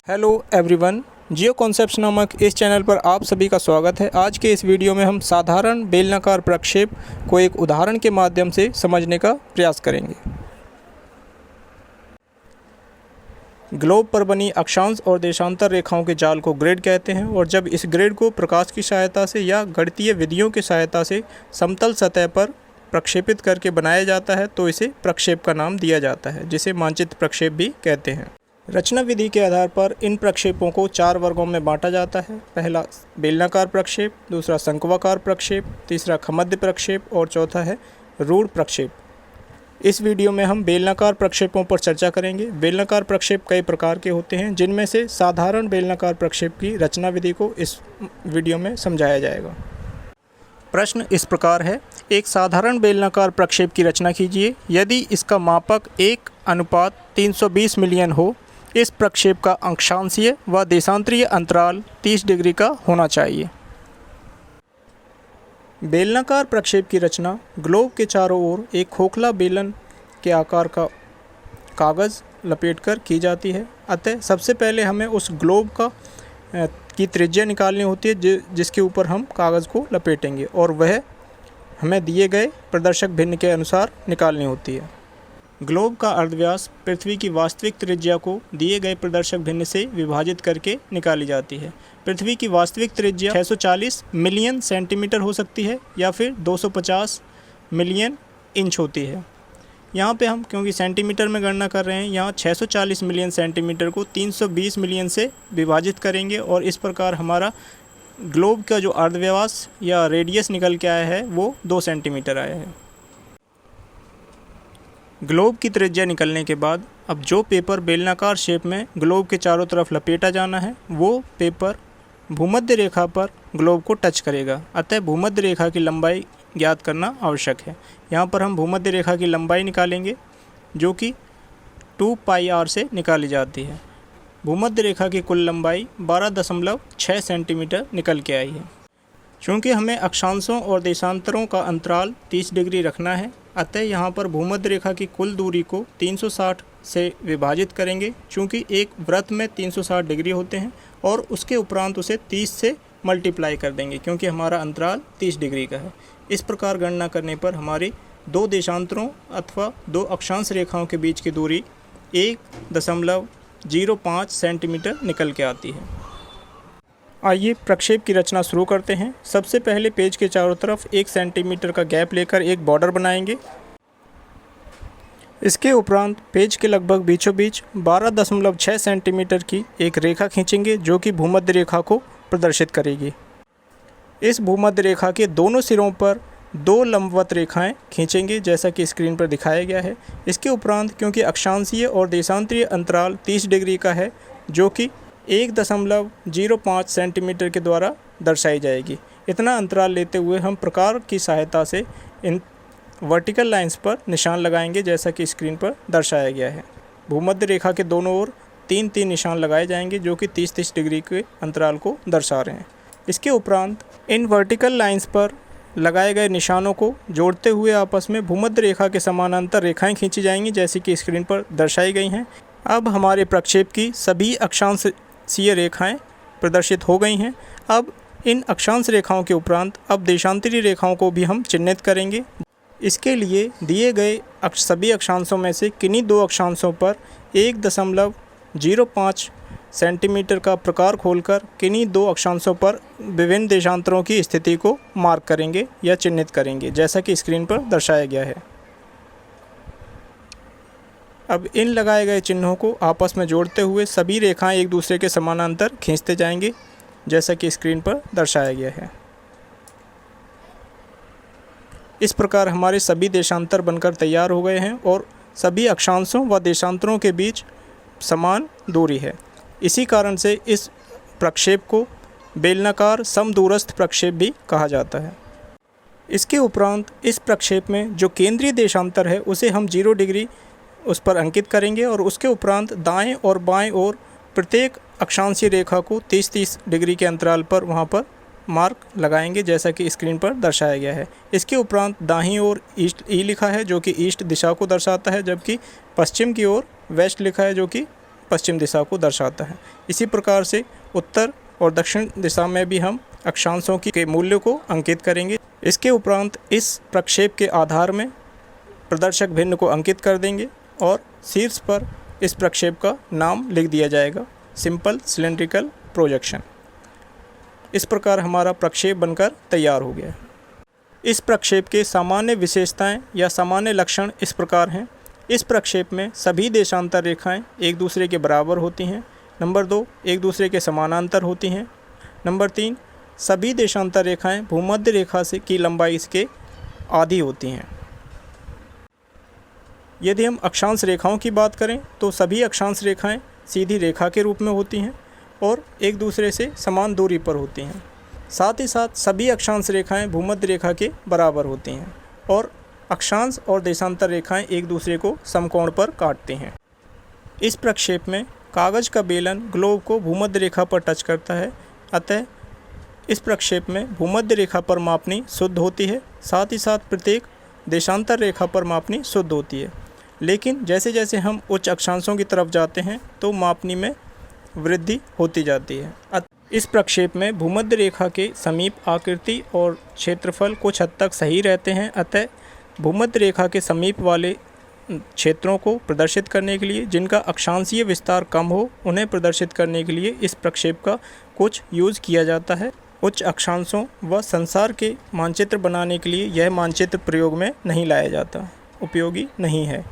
Hello everyone, जियो concepts नामक इस channel पर आप सभी का स्वागत है। आज के इस वीडियो में हम साधारण बेलनाकार प्रक्षेप को एक उदाहरण के माध्यम से समझने का प्रयास करेंगे। ग्लोब पर बनी अक्षांश और देशांतर रेखाओं के जाल को ग्रिड कहते हैं और जब इस ग्रिड को प्रकाश की सहायता से या गणितीय विधियों की सहायता से समतल सतह पर प्रक्षेपित करके बनाया जाता है तो इसे प्रक्षेप का नाम दिया जाता है, जिसे मानचित्र प्रक्षेप भी कहते हैं। रचना विधि के आधार पर इन प्रक्षेपों को 4 वर्गों में बांटा जाता है। पहला बेलनाकार प्रक्षेप, दूसरा शंक्वाकार प्रक्षेप, तीसरा खमध्य प्रक्षेप और चौथा है रूढ़ प्रक्षेप। इस वीडियो में हम बेलनाकार प्रक्षेपों पर चर्चा करेंगे। बेलनाकार प्रक्षेप कई प्रकार के होते हैं, जिनमें से साधारण बेलनाकार प्रक्षेप की रचना विधि को इस वीडियो में समझाया जाएगा। प्रश्न इस प्रकार है, एक साधारण बेलनाकार प्रक्षेप की रचना कीजिए। यदि इसका मापक 1:320 मिलियन हो, इस प्रक्षेप का अक्षांशीय व देशांतरीय अंतराल 30 डिग्री का होना चाहिए। बेलनाकार प्रक्षेप की रचना ग्लोब के चारों ओर एक खोखला बेलन के आकार का कागज़ लपेटकर की जाती है। अतः सबसे पहले हमें उस ग्लोब की त्रिज्या निकालनी होती है जिसके ऊपर हम कागज़ को लपेटेंगे, और वह हमें दिए गए प्रदर्शक भिन्न के अनुसार निकालनी होती है। ग्लोब का अर्धव्यास पृथ्वी की वास्तविक त्रिज्या को दिए गए प्रदर्शक भिन्न से विभाजित करके निकाली जाती है। पृथ्वी की वास्तविक त्रिज्या 640 मिलियन सेंटीमीटर हो सकती है या फिर 250 मिलियन इंच होती है। यहाँ पे हम क्योंकि सेंटीमीटर में गणना कर रहे हैं, यहाँ 640 मिलियन सेंटीमीटर को 320 मिलियन से विभाजित करेंगे और इस प्रकार हमारा ग्लोब का जो अर्धव्यास या रेडियस निकल के आया है वो 2 सेंटीमीटर आया है। ग्लोब की त्रिज्या निकलने के बाद अब जो पेपर बेलनाकार शेप में ग्लोब के चारों तरफ लपेटा जाना है वो पेपर भूमध्य रेखा पर ग्लोब को टच करेगा। अतः भूमध्य रेखा की लंबाई ज्ञात करना आवश्यक है। यहाँ पर हम भूमध्य रेखा की लंबाई निकालेंगे जो कि 2πr से निकाली जाती है। भूमध्य रेखा की कुल लंबाई 12.6 सेंटीमीटर निकल के आई है। चूँकि हमें अक्षांशों और देशांतरों का अंतराल 30 डिग्री रखना है, अतः यहाँ पर भूमध्य रेखा की कुल दूरी को 360 से विभाजित करेंगे। चूँकि एक वृत्त में 360 डिग्री होते हैं और उसके उपरांत उसे 30 से मल्टीप्लाई कर देंगे क्योंकि हमारा अंतराल 30 डिग्री का है। इस प्रकार गणना करने पर हमारी 2 देशांतरों अथवा 2 अक्षांश रेखाओं के बीच की दूरी 1.05 सेंटीमीटर निकल के आती है। आइए प्रक्षेप की रचना शुरू करते हैं। सबसे पहले पेज के चारों तरफ 1 सेंटीमीटर का गैप लेकर एक बॉर्डर बनाएंगे। इसके उपरांत पेज के लगभग बीचों बीच 12.6 सेंटीमीटर की एक रेखा खींचेंगे जो कि भूमध्य रेखा को प्रदर्शित करेगी। इस भूमध्य रेखा के दोनों सिरों पर 2 लंबवत रेखाएं खींचेंगे जैसा कि स्क्रीन पर दिखाया गया है। इसके उपरांत क्योंकि अक्षांशीय और देशांतरीय अंतराल 30 डिग्री का है जो कि 1.05 सेंटीमीटर के द्वारा दर्शाई जाएगी, इतना अंतराल लेते हुए हम प्रकार की सहायता से इन वर्टिकल लाइंस पर निशान लगाएंगे जैसा कि स्क्रीन पर दर्शाया गया है। भूमध्य रेखा के दोनों ओर 3-3 निशान लगाए जाएंगे जो कि 30-30 डिग्री के अंतराल को दर्शा रहे हैं। इसके उपरांत इन वर्टिकल लाइंस पर लगाए गए निशानों को जोड़ते हुए आपस में भूमध्य रेखा के समानांतर रेखाएं खींची जाएंगी जैसे कि स्क्रीन पर दर्शाई गई हैं। अब हमारे प्रक्षेप की सभी अक्षांशीय रेखाएं प्रदर्शित हो गई हैं। अब इन अक्षांश रेखाओं के उपरांत अब देशांतरीय रेखाओं को भी हम चिह्नित करेंगे। इसके लिए दिए गए सभी अक्षांशों में से किन्हीं 2 अक्षांशों पर 1.05 सेंटीमीटर का प्रकार खोलकर किन्हीं 2 अक्षांशों पर विभिन्न देशांतरों की स्थिति को मार्क करेंगे या चिह्नित करेंगे जैसा कि स्क्रीन पर दर्शाया गया है। अब इन लगाए गए चिन्हों को आपस में जोड़ते हुए सभी रेखाएं एक दूसरे के समानांतर खींचते जाएंगे जैसा कि स्क्रीन पर दर्शाया गया है। इस प्रकार हमारे सभी देशांतर बनकर तैयार हो गए हैं और सभी अक्षांशों व देशांतरों के बीच समान दूरी है। इसी कारण से इस प्रक्षेप को बेलनाकार समदूरस्थ प्रक्षेप भी कहा जाता है। इसके उपरांत इस प्रक्षेप में जो केंद्रीय देशांतर है उसे हम 0 डिग्री उस पर अंकित करेंगे और उसके उपरांत दाएं और बाएं ओर प्रत्येक अक्षांशीय रेखा को 30-30 डिग्री के अंतराल पर वहां पर मार्क लगाएंगे जैसा कि स्क्रीन पर दर्शाया गया है। इसके उपरांत दाहिनी ओर ईस्ट ई लिखा है जो कि ईस्ट दिशा को दर्शाता है, जबकि पश्चिम की ओर वेस्ट लिखा है जो कि पश्चिम दिशा को दर्शाता है। इसी प्रकार से उत्तर और दक्षिण दिशा में भी हम अक्षांशों के मूल्य को अंकित करेंगे। इसके उपरांत इस प्रक्षेप के आधार में प्रदर्शक भिन्न को अंकित कर देंगे और शीर्ष पर इस प्रक्षेप का नाम लिख दिया जाएगा, सिंपल सिलेंड्रिकल प्रोजेक्शन। इस प्रकार हमारा प्रक्षेप बनकर तैयार हो गया। इस प्रक्षेप के सामान्य विशेषताएं या सामान्य लक्षण इस प्रकार हैं। इस प्रक्षेप में सभी देशांतर रेखाएं एक दूसरे के बराबर होती हैं। नंबर 2, एक दूसरे के समानांतर होती हैं। नंबर 3, सभी देशांतर रेखाएं भूमध्य रेखा से की लंबाई इसके आधी होती हैं। यदि हम अक्षांश रेखाओं की बात करें तो सभी अक्षांश रेखाएं सीधी रेखा के रूप में होती हैं और एक दूसरे से समान दूरी पर होती हैं। साथ ही साथ सभी अक्षांश रेखाएं भूमध्य रेखा के बराबर होती हैं और अक्षांश और देशांतर रेखाएं एक दूसरे को समकोण पर काटती हैं। इस प्रक्षेप में कागज़ का बेलन ग्लोब को भूमध्य रेखा पर टच करता है, अतः इस प्रक्षेप में भूमध्य रेखा पर मापनी शुद्ध होती है। साथ ही साथ प्रत्येक देशांतर रेखा पर मापनी शुद्ध होती है। लेकिन जैसे जैसे हम उच्च अक्षांशों की तरफ जाते हैं तो मापनी में वृद्धि होती जाती है। इस प्रक्षेप में भूमध्य रेखा के समीप आकृति और क्षेत्रफल कुछ हद तक सही रहते हैं, अतः भूमध्य रेखा के समीप वाले क्षेत्रों को प्रदर्शित करने के लिए जिनका अक्षांशीय विस्तार कम हो, उन्हें प्रदर्शित करने के लिए इस प्रक्षेप का कुछ यूज़ किया जाता है। उच्च अक्षांशों व संसार के मानचित्र बनाने के लिए यह मानचित्र प्रयोग में नहीं लाया जाता, उपयोगी नहीं है।